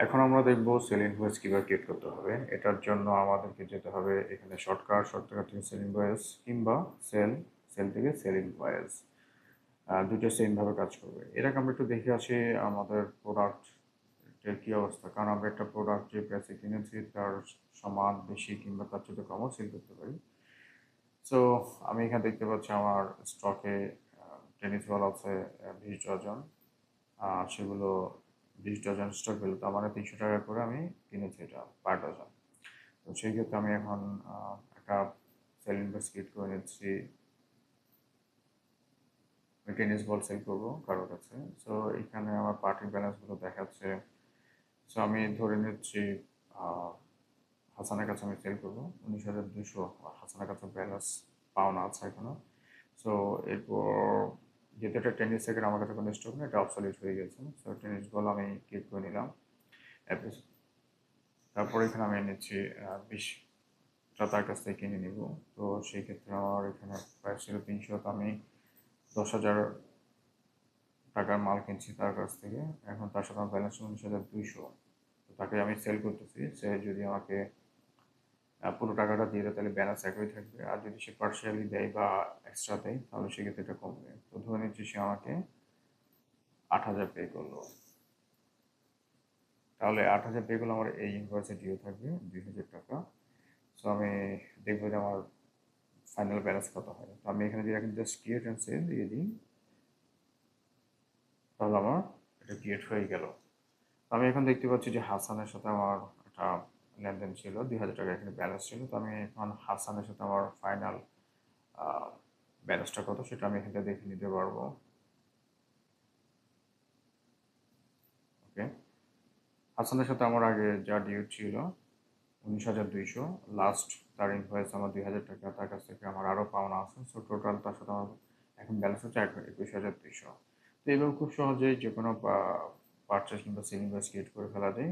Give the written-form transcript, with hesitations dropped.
এখন আমরা দেখব সেল ইনভয়েস কিভাবে ক্রিয়েট করতে হবে। এটার জন্য আমাদেরকে যেতে হবে এখানে শর্টকাট থেকে সেল ইনভয়েস কিংবা সেল সেল থেকে সেল ইনভয়েস, দুটো সেম ভাবে কাজ করবে। এর আগে আমরা একটু দেখে আসি আমাদের প্রোডাক্টের কি অবস্থা, কারণ আমরা একটা প্রোডাক্ট যে প্রাইসে কিনেছি তার সমান বেশি কিংবা তার চেয়ে কমও সেল করতে পারি। সো আমি এখানে দেখতে পাচ্ছি আমার স্টকে টেনিস বল আছে 20 ডজন, সেগুলো 20 ডজন স্টক ভ্যালু, তার মানে 300 টাকা করে আমি কিনেছি এটা পার ডজন। তো সেই ক্ষেত্রে আমি এখন একটা সেল ইনভয়েস ক্রিয়েট করে নিচ্ছি। আমি টেনিস বল সেল করবো কারোর কাছে। সো এখানে আমার পার্টি ব্যালেন্সগুলো দেখাচ্ছে। সো আমি ধরে নিচ্ছি আহ, হাসানের কাছে আমি সেল করবো 19,200। হাসানের কাছে ব্যালেন্স পাওনা আছে এখনো। সো এরপর যেহেতু এটা টেনিস সেকেন্ড আমার কাছে কোনো স্টক নেই, এটা অবসলিউট হয়ে গেছে। সো টেনিস বল আমি ক্লিক করে নিলাম। তারপর এখানে আমি নিচ্ছি 20টা তার কাছ থেকে কিনে নিব। তো সেই ক্ষেত্রে আমার এখানে প্রাইস ছিল 300, তো আমি 10,000 টাকার মাল কিনছি তার কাছ থেকে। এখন তার সাথে আমার ব্যালেন্স 19,200। তো তাকে আমি সেল করতেছি। সে যদি আমাকে পুরো টাকাটা দিয়ে দেয় তাহলে ব্যালেন্স একই থাকবে, আর যদি সে পার্সিয়ালি দেয় বা এক্সট্রা দেয় তাহলে সেক্ষেত্রে এটা কমবে। তো ধরে নিচ্ছি সে আমাকে 8,000 পে করলো। তাহলে 8,000 পে করলে আমার এই ইনভয়েসে ডিও থাকবে 2,000 টাকা। সো আমি দেখবো যে আমার ফাইনাল ব্যালেন্স কত হয়। তো আমি এখানে যদি এখন জাস্ট ক্রিয়েট অ্যান্ড সেল দিয়ে দিই তাহলে আমার এটা ক্রিয়েট হয়ে গেল। তো আমি এখন দেখতে পাচ্ছি যে হাসানের সাথে আমার একটা লেনদেন ছিল, 2,000 টাকা এখানে ব্যালেন্স ছিল। তো আমি এখন হাসানের সাথে আমার ফাইনাল ব্যালেন্সটা কত সেটা আমি এখানে দেখে নিতে পারবো। ওকে, হাসানের সাথে আমার আগে যা ডিউ ছিল 19,200, লাস্ট তার ইনভয়েস আমার 2,000 টাকা, তার কাছ থেকে আমার আরও পাওনা আছে। সো টোটাল তার সাথে আমার এখন ব্যালেন্স হচ্ছে 21,200। তো এইভাবে খুব সহজেই যে কোনো পারচেস কিংবা সেল ইনভয়েস ক্রিয়েট করে ফেলা যায়